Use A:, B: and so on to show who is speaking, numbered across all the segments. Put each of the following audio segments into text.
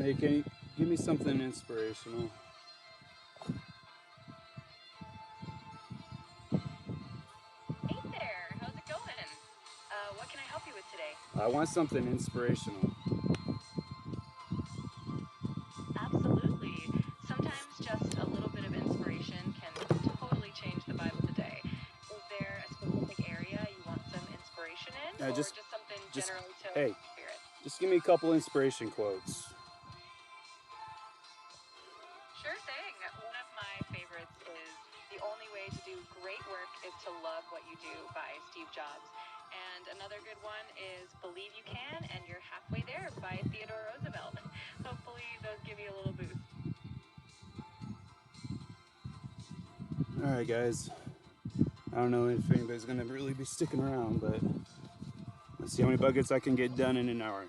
A: Hey, can you give me something inspirational?
B: Hey there, how's it going? What can I help you with today?
A: I want something inspirational.
B: Absolutely. Sometimes just a little bit of inspiration can totally change the vibe of the day. Is there a specific area you want some inspiration in,
A: Uh,
B: or
A: just,
B: just something
A: just,
B: generally to lift
A: hey,
B: your spirits?
A: just give me a couple inspiration quotes.
B: Sure thing. One of my favorites is The Only Way to Do Great Work is to Love What You Do by Steve Jobs. And another good one is Believe You Can and You're Halfway There by Theodore Roosevelt. Hopefully, those give you a little boost.
A: All right, guys. I don't know if anybody's gonna really be sticking around, but let's see how many buckets I can get done in an hour.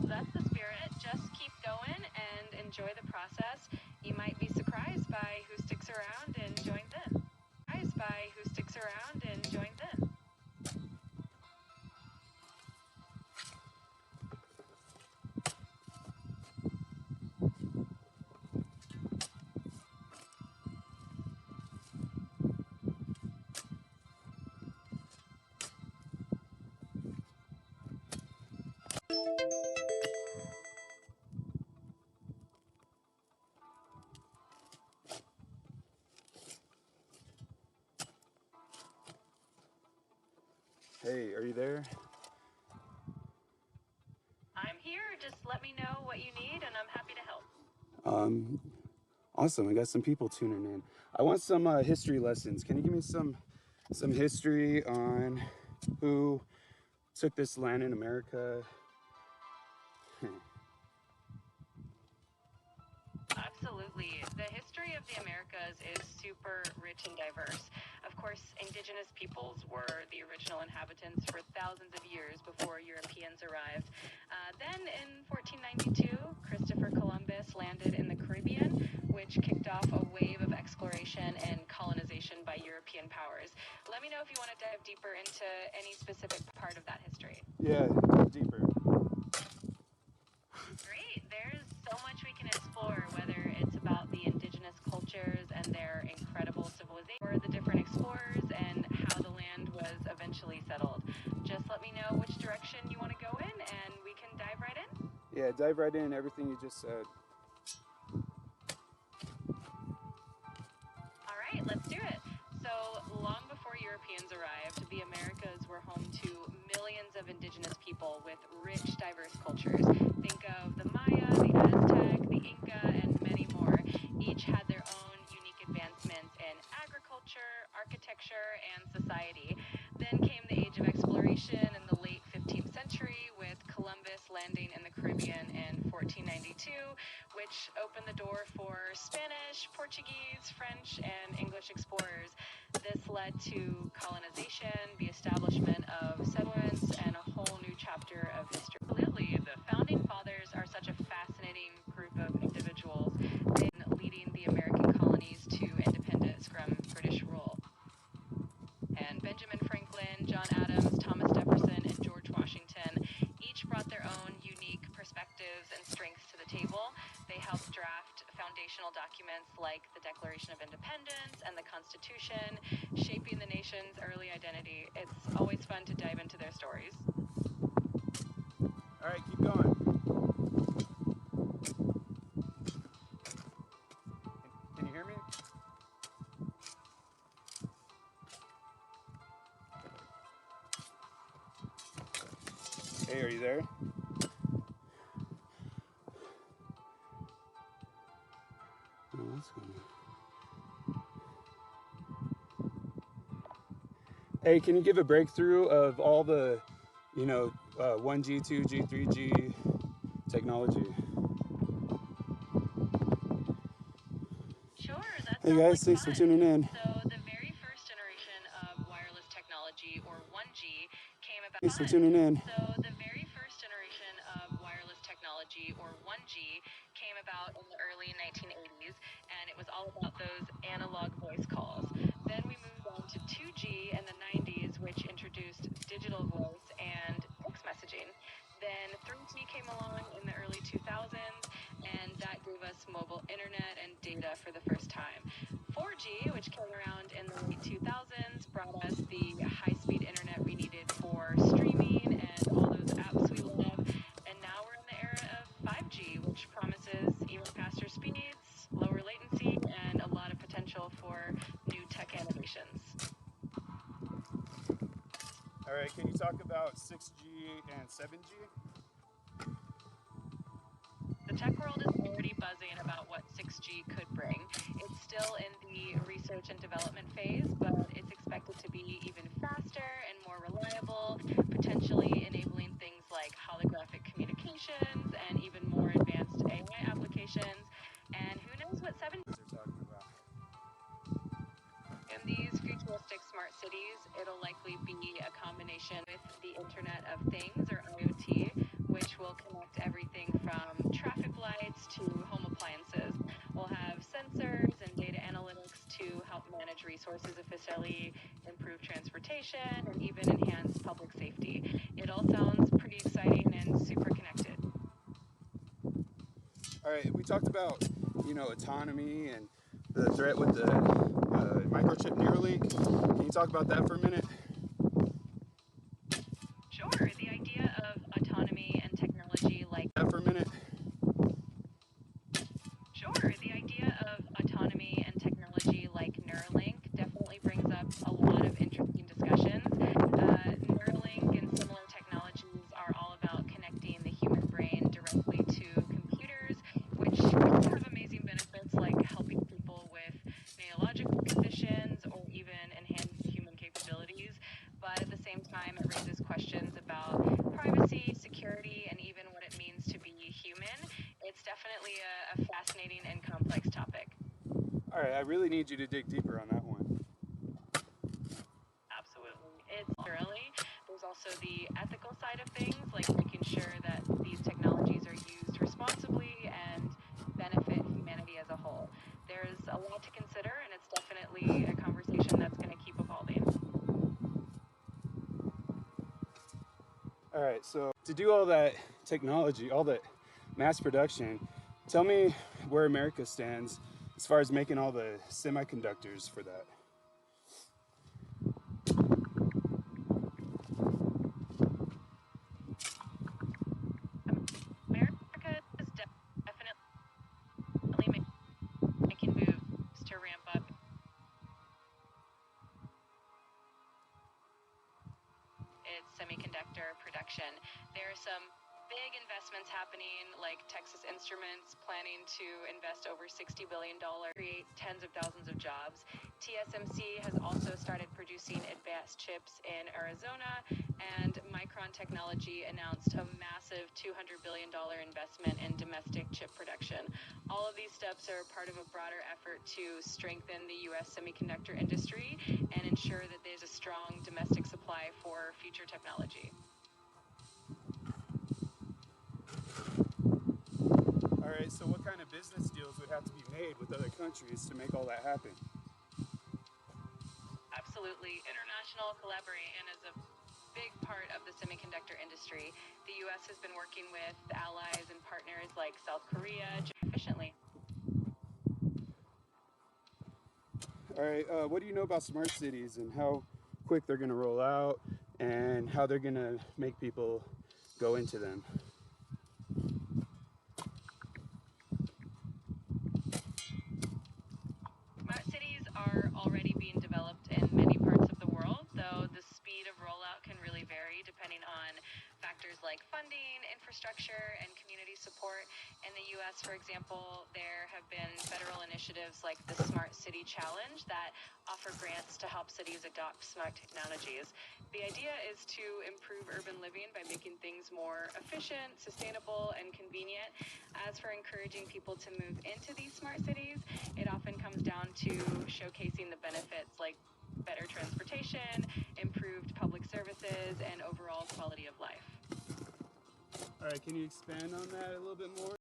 B: That's the spirit. Just keep going and enjoy the process. You might be surprised by who sticks around and joins in. Surprised by who sticks around and joins in.
A: Hey, are you there?
B: I'm here. Just let me know what you need and I'm happy to help.
A: Awesome. I got some people tuning in. I want some history lessons. Can you give me some history on who took this land in America?
B: Absolutely. The history of the Americas is super rich and diverse. Of course, indigenous peoples were the original inhabitants for thousands of years before Europeans arrived. Then in 1492, Christopher Columbus landed in the Caribbean, which kicked off a wave of exploration and colonization by European powers. Let me know if you want to dive deeper into any specific part of that history.
A: Yeah, dive deeper.
B: Great. There's so much we can explore, whether it's about the indigenous cultures and their incredible civilization, or the different explorers and how the land was eventually settled. Just let me know which direction you want to go in, and we can dive right in.
A: Yeah, dive right in everything you just said.
B: All right, let's do it. So, long before Europeans arrived, the Americas were home to millions of indigenous people with rich, diverse cultures. Think of the Maya, the Aztec, the Inca, and many more. Each had their own unique advancements in agriculture, architecture, and society. Then came the age of exploration in the late 15th century, with Columbus landing in the Caribbean in 1492, which opened the door for Spanish, Portuguese, French, and English explorers. This led to colonization, the establishment of settlements, and a whole new chapter of history. Absolutely, the founding fathers are such a fascinating group of individuals in leading the American colonies to independence from British rule. And Benjamin Franklin, John Adams, Thomas Jefferson, and George Washington each brought their own unique perspectives and strengths to the table. They helped draft foundational documents like the Declaration of Independence and the Constitution, shaping the nation's early identity. It's always fun to dive into their stories.
A: All right, keep going. Can you hear me? Hey, are you there? Oh, that's good. Hey, can you give a breakthrough of all the, 1G, 2G, 3G technology?
B: Sure, that
A: Hey
B: sounds
A: guys,
B: like
A: thanks for
B: fun.
A: tuning in.
B: So, the very first generation of wireless technology, or 1G, came about.
A: Thanks for tuning in.
B: So, the very first generation of wireless technology, or 1G, came about in the early 1980s, and it was all about those analog voice calls. Then we moved on to 2G in the 90s, which introduced digital voice and text messaging. Then 3G came along data for the first time. 4G, which came around in the late 2000s, brought us the high-speed internet we needed for streaming and all those apps we love. And now we're in the era of 5G, which promises even faster speeds, lower latency, and a lot of potential for new tech innovations.
A: All right, can you talk about 6G and 7G?
B: The tech world is already buzzing about what 6G could bring. It's still in the research and development phase, but it's expected to be even faster and more reliable, potentially enabling things like holographic communications and even more advanced AI applications. And who knows what 7G
A: Are talking about.
B: in these futuristic smart cities, it'll likely be a combination with the Internet of Things, or IoT, which will connect everything from traffic lights to home appliances. We'll have sensors and data analytics to help manage resources efficiently, improve transportation, and even enhance public safety. It all sounds pretty exciting and super connected.
A: All right, we talked about, autonomy and the threat with the microchip Neuralink. Can you talk about that for a minute?
B: Sure, the idea of autonomy and technology like
A: That for a minute.
B: Sure, the idea of autonomy and technology like Neuralink definitely brings up a lot of interesting discussions. Neuralink and similar technologies are all about connecting the human brain directly to computers, which can have amazing benefits like helping people with neurological conditions or even enhance human capabilities. But at the same time, it raises questions about privacy, security, and even what it means to be human. It's definitely a fascinating and complex topic.
A: All right, I really need you to dig deeper on that one.
B: Absolutely. It's early. There's also the ethical side of things, like making sure that these technologies are used responsibly and benefit humanity as a whole. There's a lot to consider, and it's definitely a conversation that's going to keep evolving.
A: All right, so to do all that technology, all that mass production, tell me where America stands as far as making all the semiconductors for that.
B: America is definitely making moves to ramp up its semiconductor production. There are some big investments happening, like Texas Instruments planning to invest over $60 billion, create tens of thousands of jobs. TSMC has also started producing advanced chips in Arizona, and Micron Technology announced a massive $200 billion investment in domestic chip production. All of these steps are part of a broader effort to strengthen the U.S. semiconductor industry and ensure that there's a strong domestic supply for future technology.
A: All right, so what kind of business deals would have to be made with other countries to make all that happen?
B: Absolutely. International collaboration is a big part of the semiconductor industry. The U.S. has been working with allies and partners like South Korea efficiently.
A: All right, what do you know about smart cities and how quick they're going to roll out and how they're going to make people go into them?
B: Smart cities are already being developed in many parts of the world, though the speed of rollout can really vary depending on factors like funding, infrastructure, and community support. In the U.S., for example, there have been federal initiatives like the Smart City Challenge that offer grants to help cities adopt smart technologies. The idea is to improve urban living by making things more efficient, sustainable, and convenient. As for encouraging people to move into these smart cities, it often comes down to showcasing the benefits like better transportation, improved public services, and overall quality of life.
A: All right, can you expand on that a little bit more?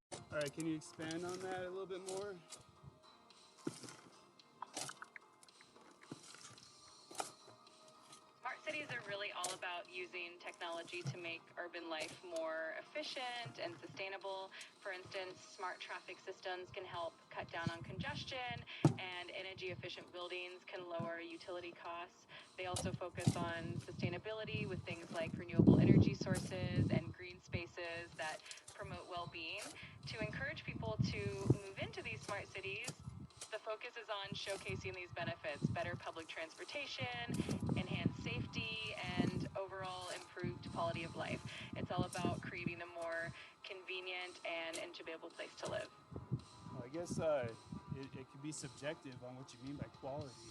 B: Smart cities are really all about using technology to make urban life more efficient and sustainable. For instance, smart traffic systems can help cut down on congestion, and energy efficient buildings can lower utility costs. They also focus on sustainability with things like renewable energy sources and green spaces that promote well-being. To encourage people to move into these smart cities, the focus is on showcasing these benefits: better public transportation, enhanced safety, and overall improved quality of life. It's all about creating a more convenient and enjoyable place to live.
A: Well, I guess it could be subjective on what you mean by quality,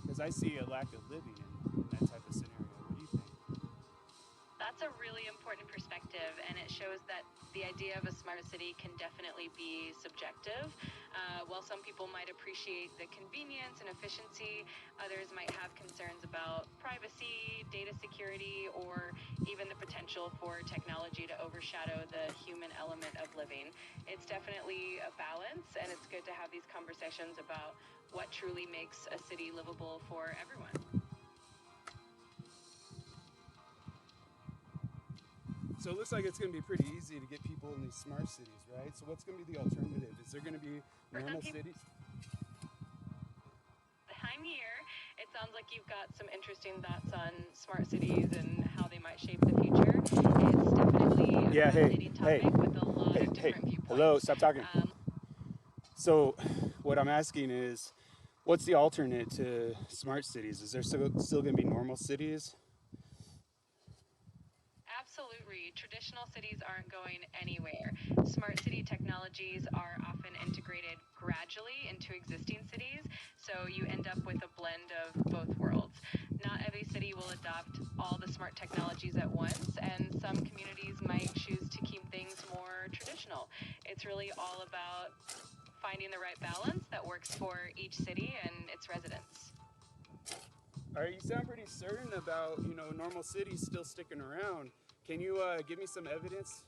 A: because I see a lack of living in that type of scenario. What do you think?
B: That's a really important perspective, and it shows that the idea of a smart city can definitely be subjective. While some people might appreciate the convenience and efficiency, others might have concerns about privacy, data security, or even the potential for technology to overshadow the human element of living. It's definitely a balance, and it's good to have these conversations about what truly makes a city livable for everyone.
A: So it looks like it's going to be pretty easy to get people in these smart cities, right? So what's going to be the alternative? Is there going to be normal cities?
B: Time here, it sounds like you've got some interesting thoughts on smart cities and how they might shape the future. It's definitely a fascinating topic with a lot of different viewpoints.
A: Hello, stop talking. So what I'm asking is, what's the alternate to smart cities? Is there still going to be normal cities?
B: Absolutely. Traditional cities aren't going anywhere. Smart city technologies are often integrated gradually into existing cities, so you end up with a blend of both worlds. Not every city will adopt all the smart technologies at once, and some communities might choose to keep things more traditional. It's really all about finding the right balance that works for each city and its residents.
A: All right, you sound pretty certain about, normal cities still sticking around. Can you give me some evidence?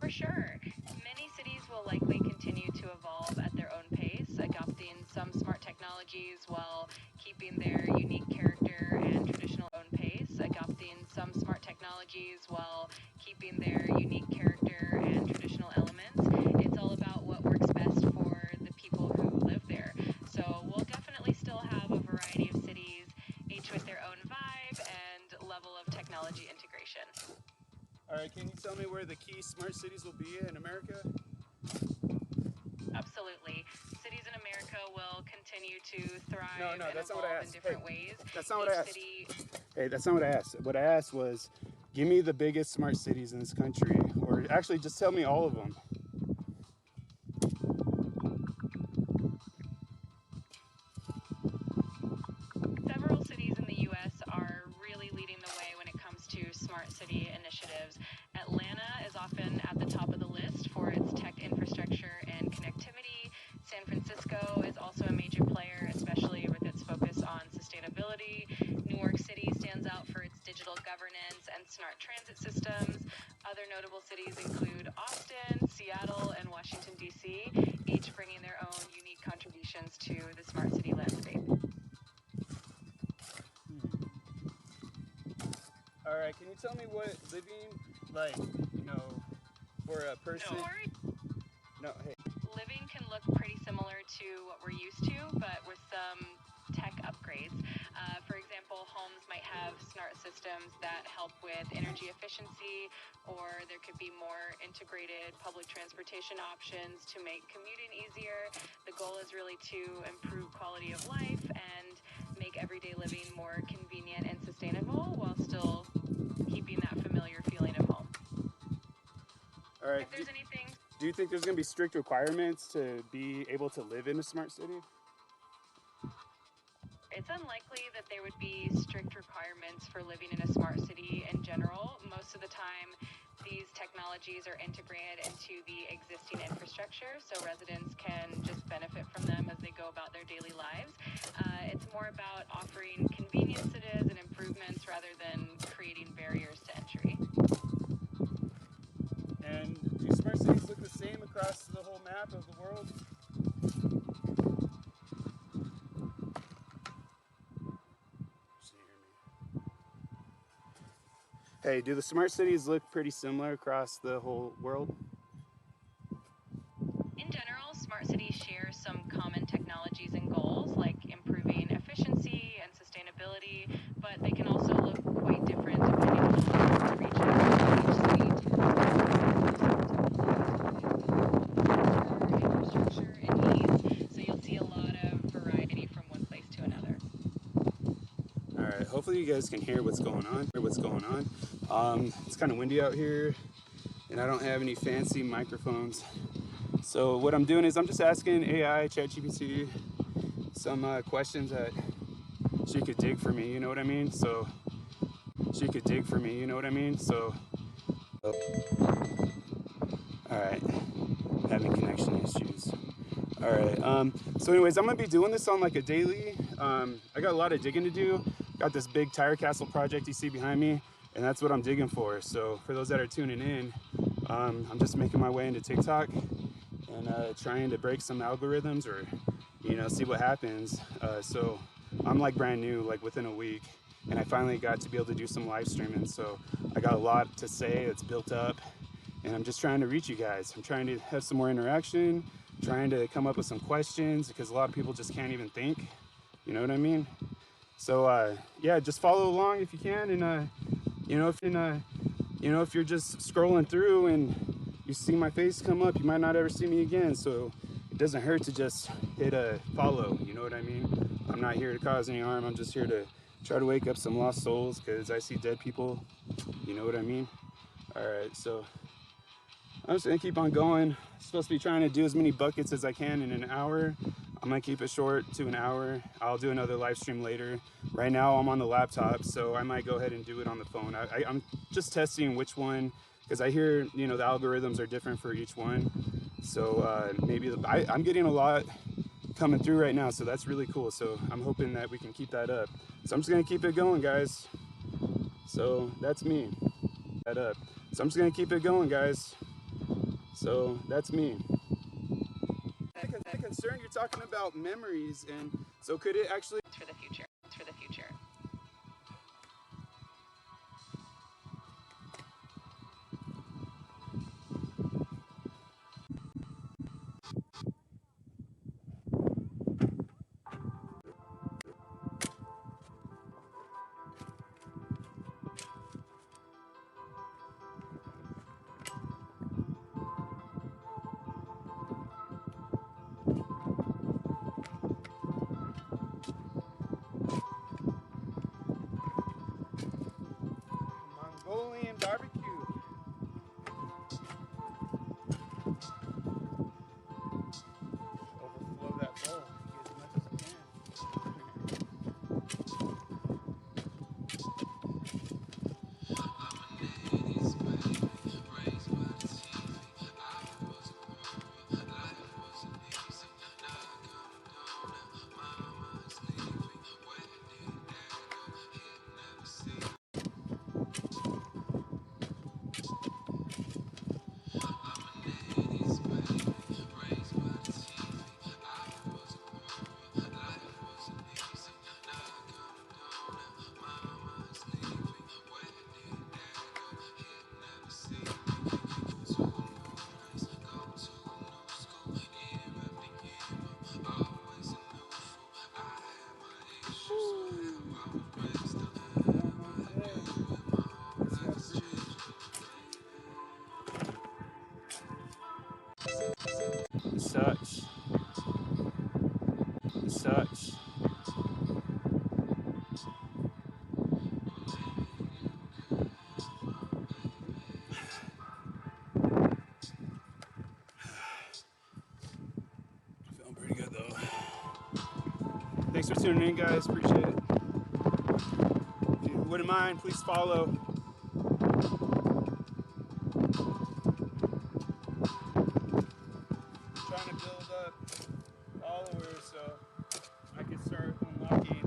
B: For sure. Many cities will likely continue to evolve at their own pace, adopting some smart technologies while keeping their unique character and traditional own pace, adopting some smart technologies while keeping their unique character and traditional elements. It's all about what works best for the people who live there. So we'll definitely still have a variety of cities, each with their own vibe and level of technology integration.
A: All right, can you tell me where the key smart cities will be in America?
B: Absolutely. Cities in America will continue to thrive
A: No,
B: and
A: that's not what I
B: evolve in
A: asked.
B: different ways.
A: That's not what I asked.
B: City...
A: Hey, that's not what I asked. What I asked was, give me the biggest smart cities in this country, or actually just tell me all of them.
B: Several cities in the U.S. are really leading the way when it comes to smart city initiatives. Atlanta is often at the top of the list for its tech infrastructure and connectivity. San Francisco is also a major player, especially with its focus on sustainability. New York City stands out for its digital governance and smart transit systems. Other notable cities include Austin, Seattle, and Washington, D.C., each bringing their own unique contributions to the smart city landscape.
A: All right, can you tell me what living, for a person?
B: Don't worry.
A: No, hey.
B: Living can look pretty similar to what we're used to, but with some tech upgrades. For example, homes might have smart systems that help with energy efficiency, or there could be more integrated public transportation options to make commuting easier. The goal is really to improve quality of life and make everyday living more convenient and sustainable while still keeping that familiar feeling of home.
A: All right.
B: If there's anything...
A: Do you think there's going to be strict requirements to be able to live in a smart city?
B: It's unlikely that there would be strict requirements for living in a smart city in general. Most of the time, these technologies are integrated into the existing infrastructure, so residents can just benefit from them as they go about their daily lives. It's more about offering conveniences and improvements rather than creating barriers to entry.
A: And do smart cities look the same across the whole map of the world? Hey, do the smart cities look pretty similar across the whole world?
B: In general, smart cities share some common technologies and goals like improving efficiency and sustainability, but they can also look quite different depending on the region. Each city tends to infrastructure and needs, so you'll see a lot of variety from one place to another.
A: All right, hopefully you guys can hear what's going on. It's kind of windy out here, and I don't have any fancy microphones. So what I'm doing is I'm just asking AI, ChatGPT, some questions that she could dig for me. You know what I mean? So she could dig for me. You know what I mean? So, all right, having connection issues. All right. So anyways, I'm gonna be doing this on like a daily. I got a lot of digging to do. Got this big tire castle project you see behind me, and that's what I'm digging for. So for those that are tuning in, I'm just making my way into TikTok and trying to break some algorithms or, see what happens. So I'm like brand new, like within a week, and I finally got to be able to do some live streaming. So I got a lot to say. It's built up, and I'm just trying to reach you guys. I'm trying to have some more interaction, trying to come up with some questions because a lot of people just can't even think. You know what I mean? So yeah, just follow along if you can, and if you're just scrolling through and you see my face come up, you might not ever see me again. So it doesn't hurt to just hit a follow. You know what I mean? I'm not here to cause any harm. I'm just here to try to wake up some lost souls because I see dead people. You know what I mean? All right, so I'm just gonna keep on going. I'm supposed to be trying to do as many buckets as I can in an hour. I'm gonna keep it short to an hour. I'll do another live stream later. Right now I'm on the laptop, so I might go ahead and do it on the phone. I'm just testing which one, because I hear, the algorithms are different for each one. So maybe I'm getting a lot coming through right now, so that's really cool. So I'm hoping that we can keep that up. So I'm just gonna keep it going, guys. So that's me. So I'm just gonna keep it going, guys. So that's me. I'm concerned you're talking about memories, and so could it actually?
B: It's for the future. It's for the future.
A: Mongolian barbecue. Overflow that bowl. Get as much as I can. It sucks. It sucks. Feeling pretty good though. Thanks for tuning in, guys. Appreciate it. If you wouldn't mind, please follow. Trying to build up followers so I can start unlocking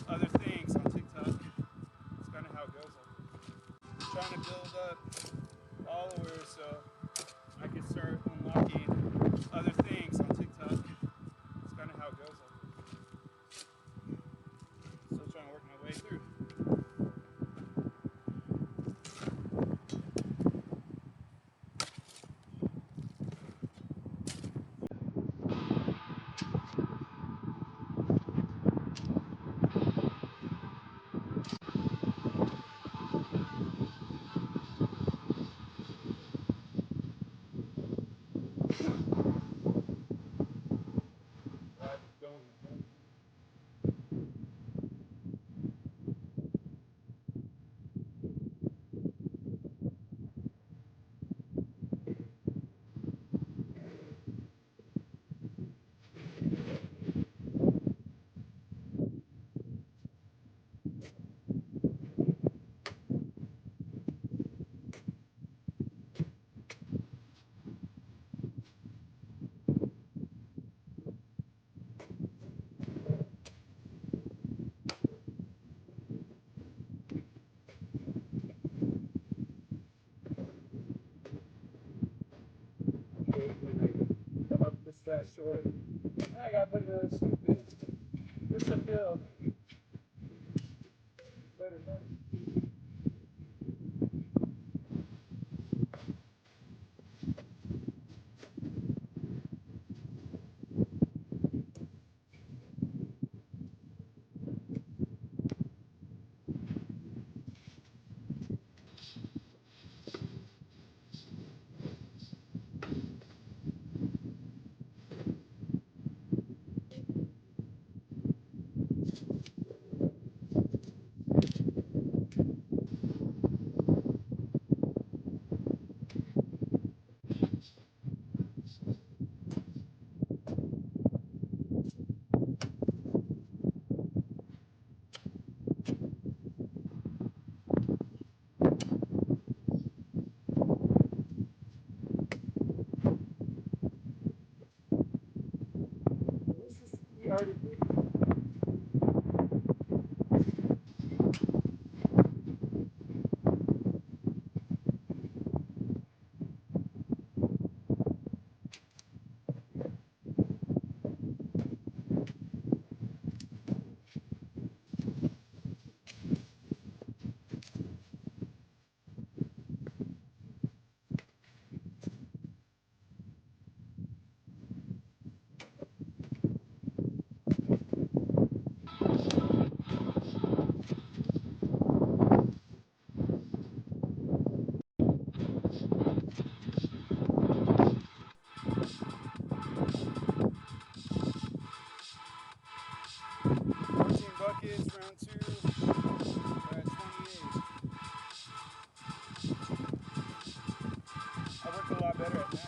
A: other things on TikTok. It's kind of how it goes. I'm trying to build up followers so I can start unlocking other things on TikTok. It's kind of how it goes. Still trying to work my way through. short. I gotta put another scoop in. This will feel better. We already did. Buckets, round 2, we're at 28. I work a lot better at night.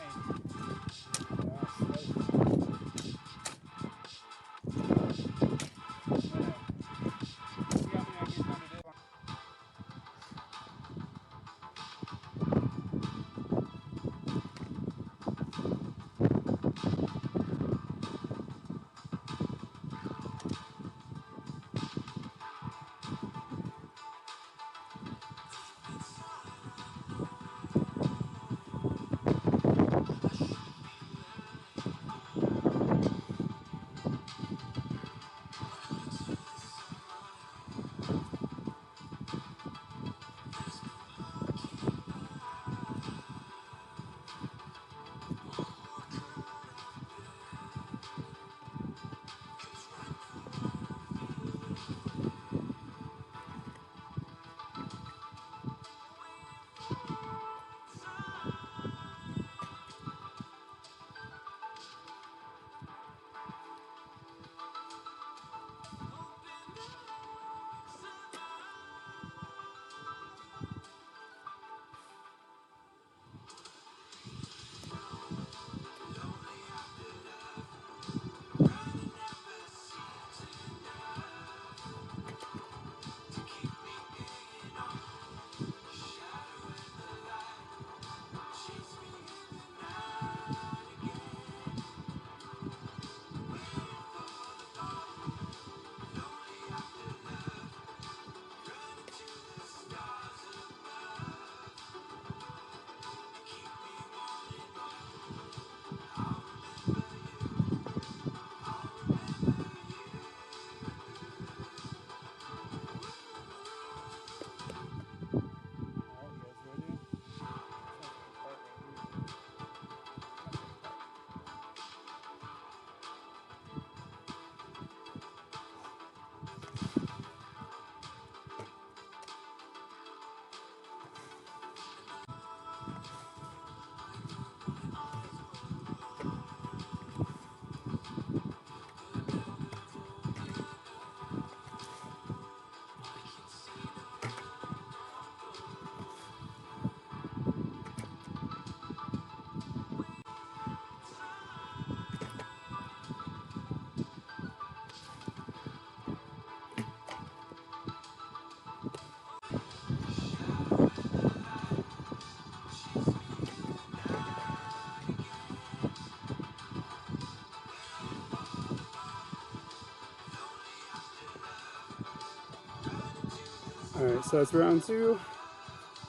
A: All right, so it's round 2.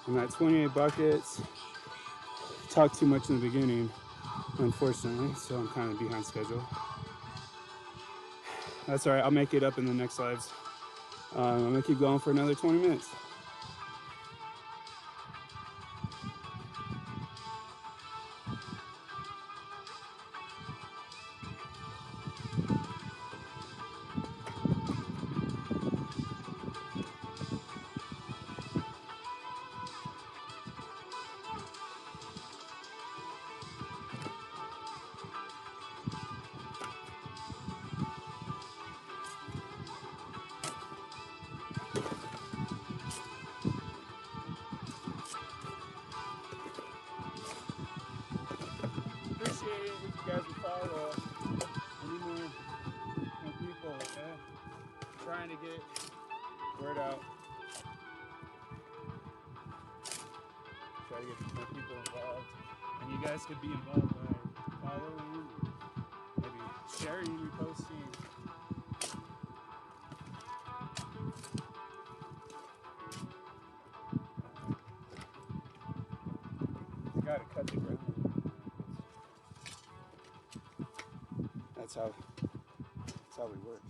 A: I'm at 28 buckets. Talked too much in the beginning. unfortunately, so I'm kind of behind schedule. That's all right. I'll make it up in the next lives. I'm gonna keep going for another 20 minutes. Appreciate it if you guys would follow any more people, okay? Trying to get word out. Try to get more people involved. And you guys could be involved by following, maybe sharing, reposting. You gotta cut the ground. That's how we work.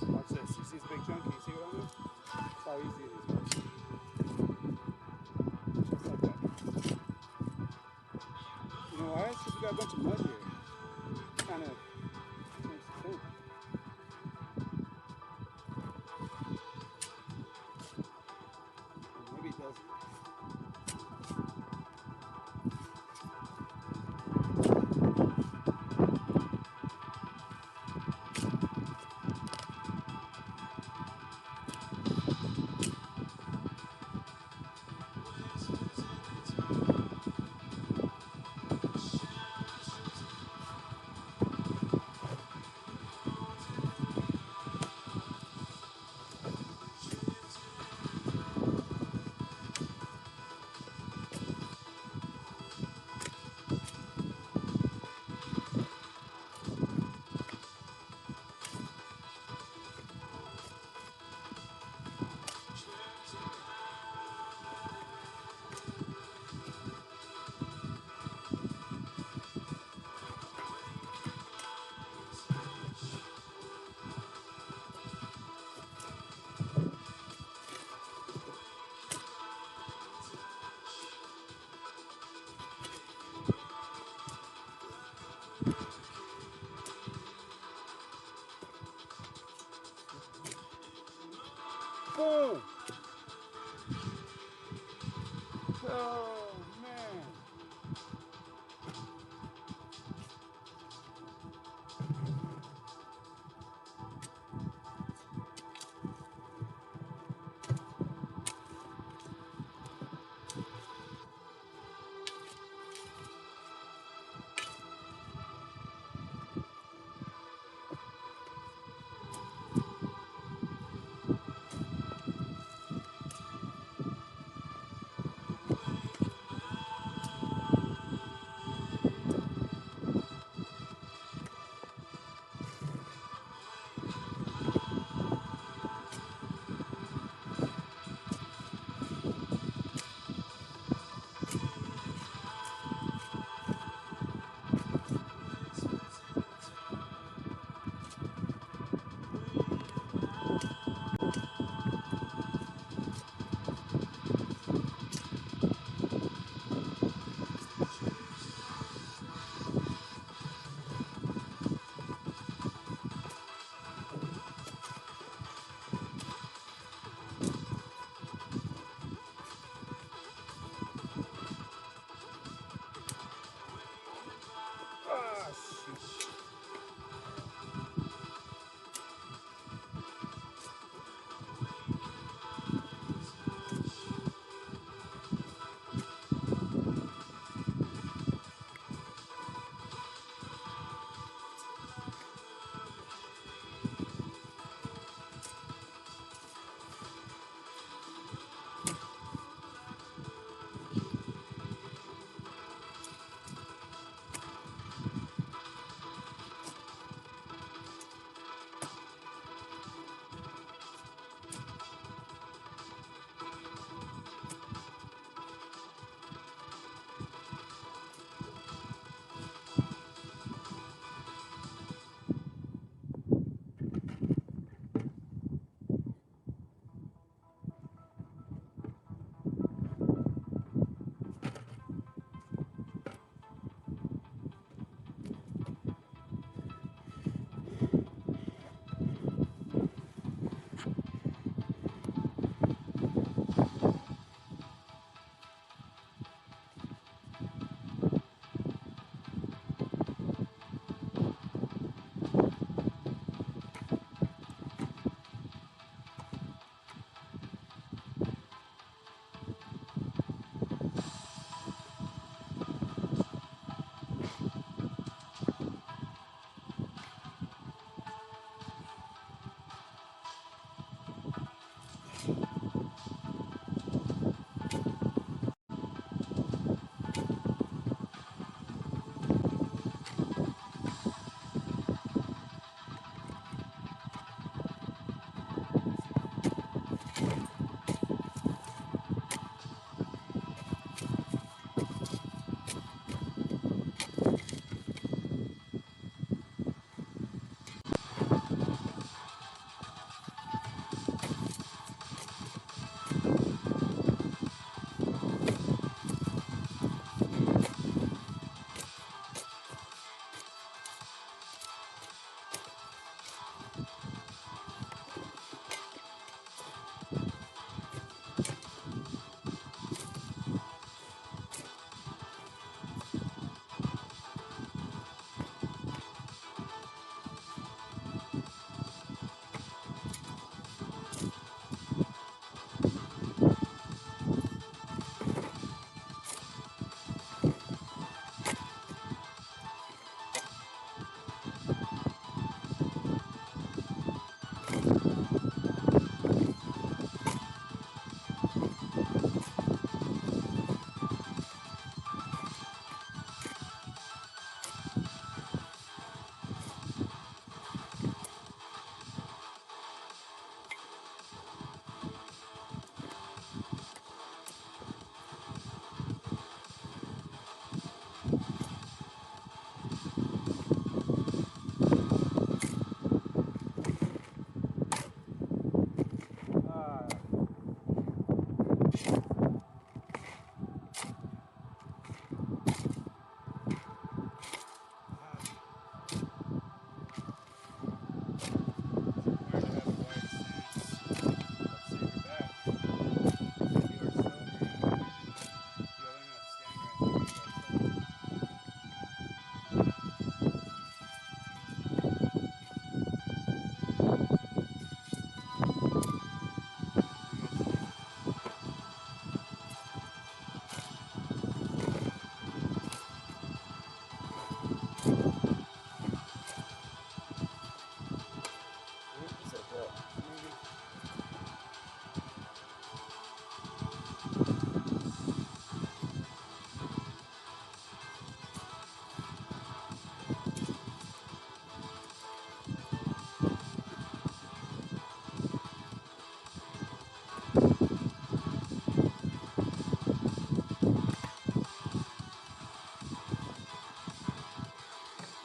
A: Watch this. You see this big chunk? Can you see what I'm doing? That's how easy it is. Watch. Just like that. You know why? It's because we got a bunch of mud here. Kind of makes it thin. Maybe it doesn't.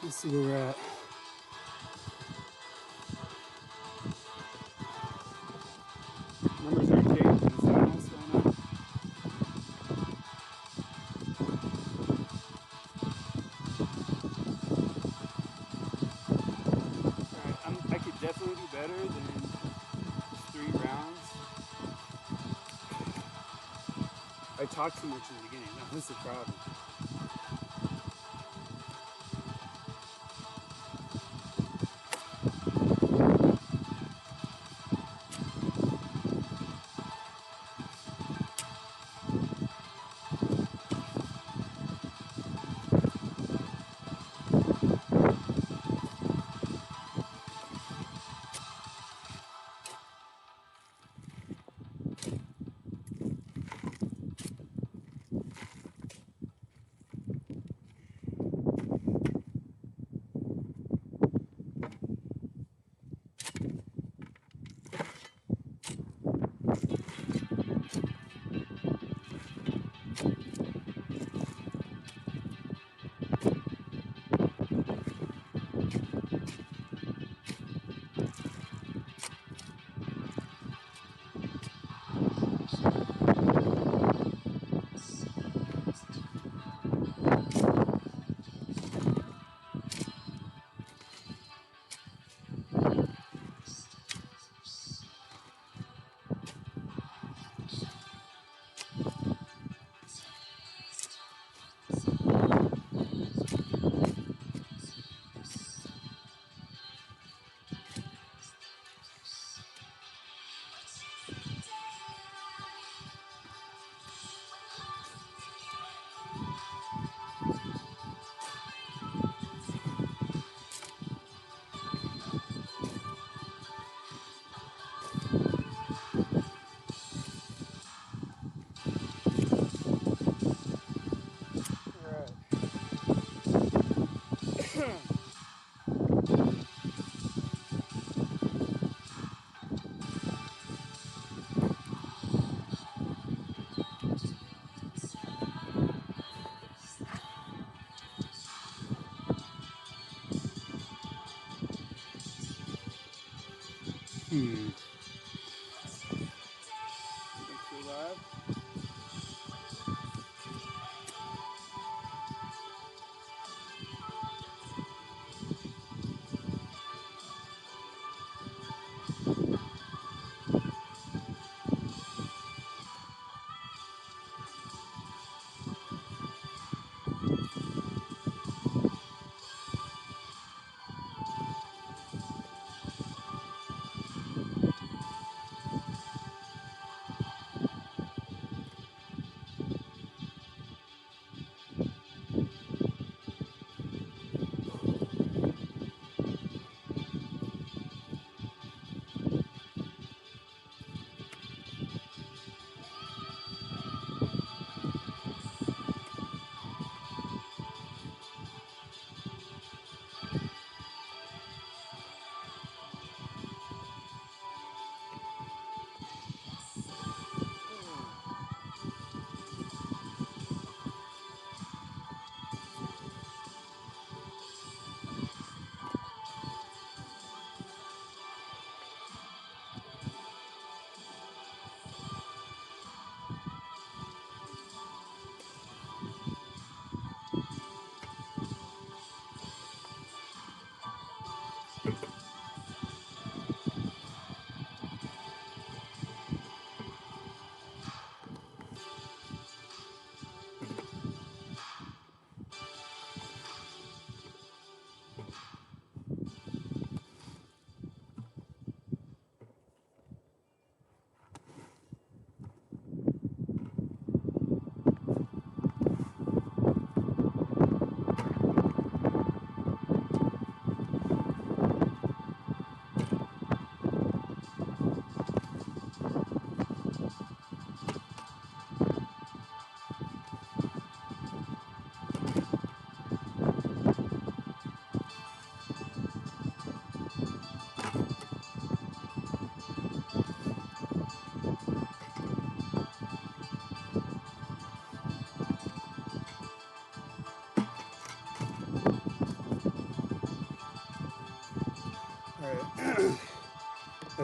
A: Let's see where we're at. Number 38, is that else going on? Alright, I could definitely do better than 3 rounds. I talked too much in the beginning. No, that's the problem. Think you're live?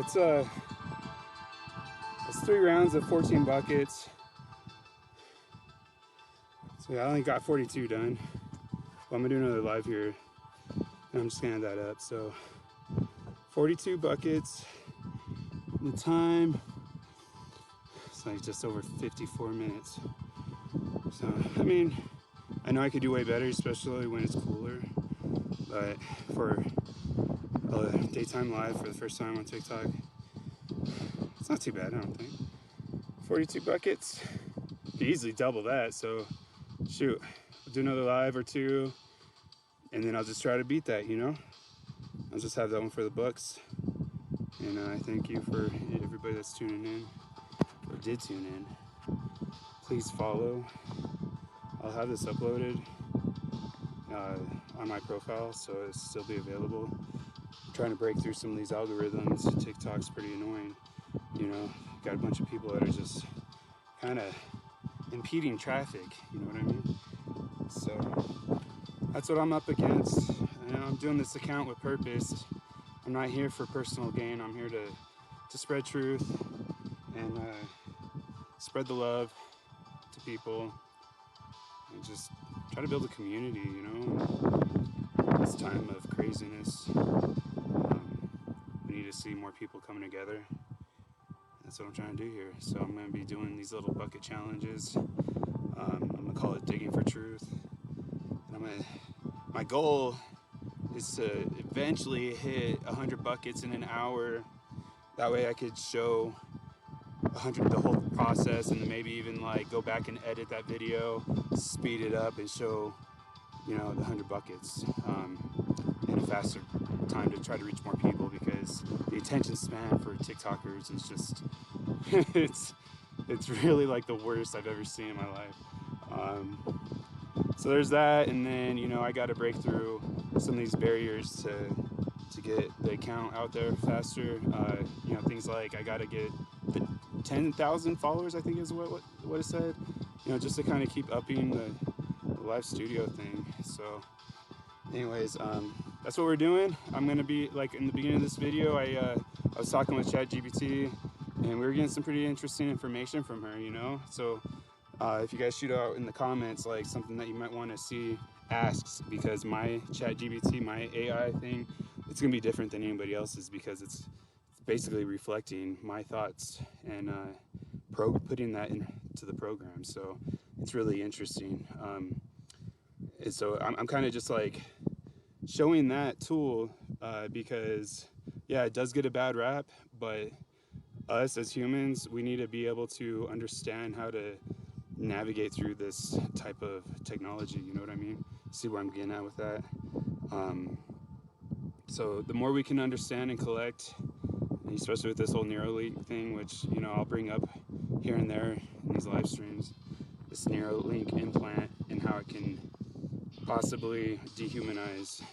A: It's 3 rounds of 14 buckets. So yeah, I only got 42 done. Well, I'm gonna do another live here, and I'm just gonna add that up. So 42 buckets. The time, it's like just over 54 minutes. So, I mean, I know I could do way better, especially when it's cooler. But for a daytime live for the first time on TikTok, it's not too bad, I don't think. 42 buckets, could easily double that. So, shoot, I'll do another live or two, and then I'll just try to beat that, you know? I'll just have that one for the books. And I thank you for everybody that's tuning in, or did tune in. Please follow. I'll have this uploaded on my profile, so it'll still be available. I'm trying to break through some of these algorithms. TikTok's pretty annoying. You know, got a bunch of people that are just kind of impeding traffic, you know what I mean? So that's what I'm up against. You know, I'm doing this account with purpose. I'm not here for personal gain. I'm here to spread truth and spread the love to people and just try to build a community, you know. In this time of craziness, we need to see more people coming together. That's what I'm trying to do here. So I'm going to be doing these little bucket challenges. I'm going to call it Digging for Truth. And my goal is to eventually hit 100 buckets in an hour. That way I could show 100 the whole process, and then maybe even like go back and edit that video, speed it up, and show, you know, the 100 buckets in a faster time to try to reach more people, because the attention span for TikTokers is just it's really like the worst I've ever seen in my life. So there's that, and then, you know, I got to break through some of these barriers to get the account out there faster. You know, things like I got to get 10,000 followers, I think is what it said. You know, just to kind of keep upping the live studio thing. So, anyways, that's what we're doing. I'm gonna be like in the beginning of this video. I was talking with ChatGPT, and we were getting some pretty interesting information from her. You know, so. If you guys shoot out in the comments like something that you might want to see asked, because my ChatGPT, my AI thing, it's gonna be different than anybody else's, because it's basically reflecting my thoughts and putting that into the program. So it's really interesting. And so I'm kind of just like showing that tool because yeah, it does get a bad rap, but us as humans, we need to be able to understand how to navigate through this type of technology, you know what I mean? See where I'm getting at with that. So the more we can understand and collect, especially with this whole Neuralink thing, which, you know, I'll bring up here and there in these live streams, this Neuralink implant and how it can possibly dehumanize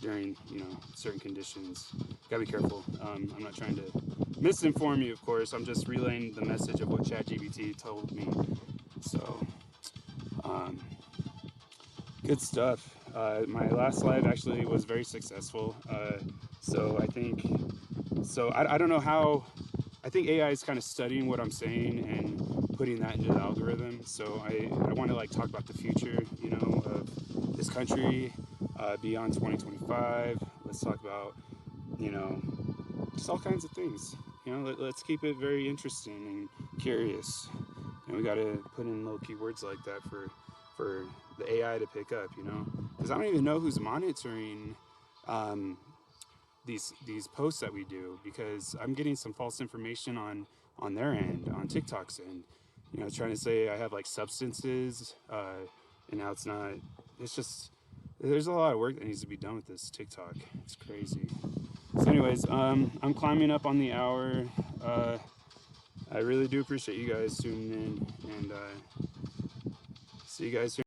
A: during, you know, certain conditions. Gotta be careful. I'm not trying to misinform you, of course. I'm just relaying the message of what ChatGPT told me. So, good stuff. My last live actually was very successful. So I think, I don't know how, I think AI is kind of studying what I'm saying and putting that into the algorithm. So I want to like talk about the future, you know, of this country beyond 2025. Let's talk about, you know, just all kinds of things. You know, let's keep it very interesting and curious. And we got to put in little keywords like that for the AI to pick up, you know, because I don't even know who's monitoring these posts that we do, because I'm getting some false information on their end, on TikTok's end, you know, trying to say I have like substances, and now it's not. It's just, there's a lot of work that needs to be done with this TikTok. It's crazy. So anyways, I'm climbing up on the hour. I really do appreciate you guys tuning in, and see you guys soon.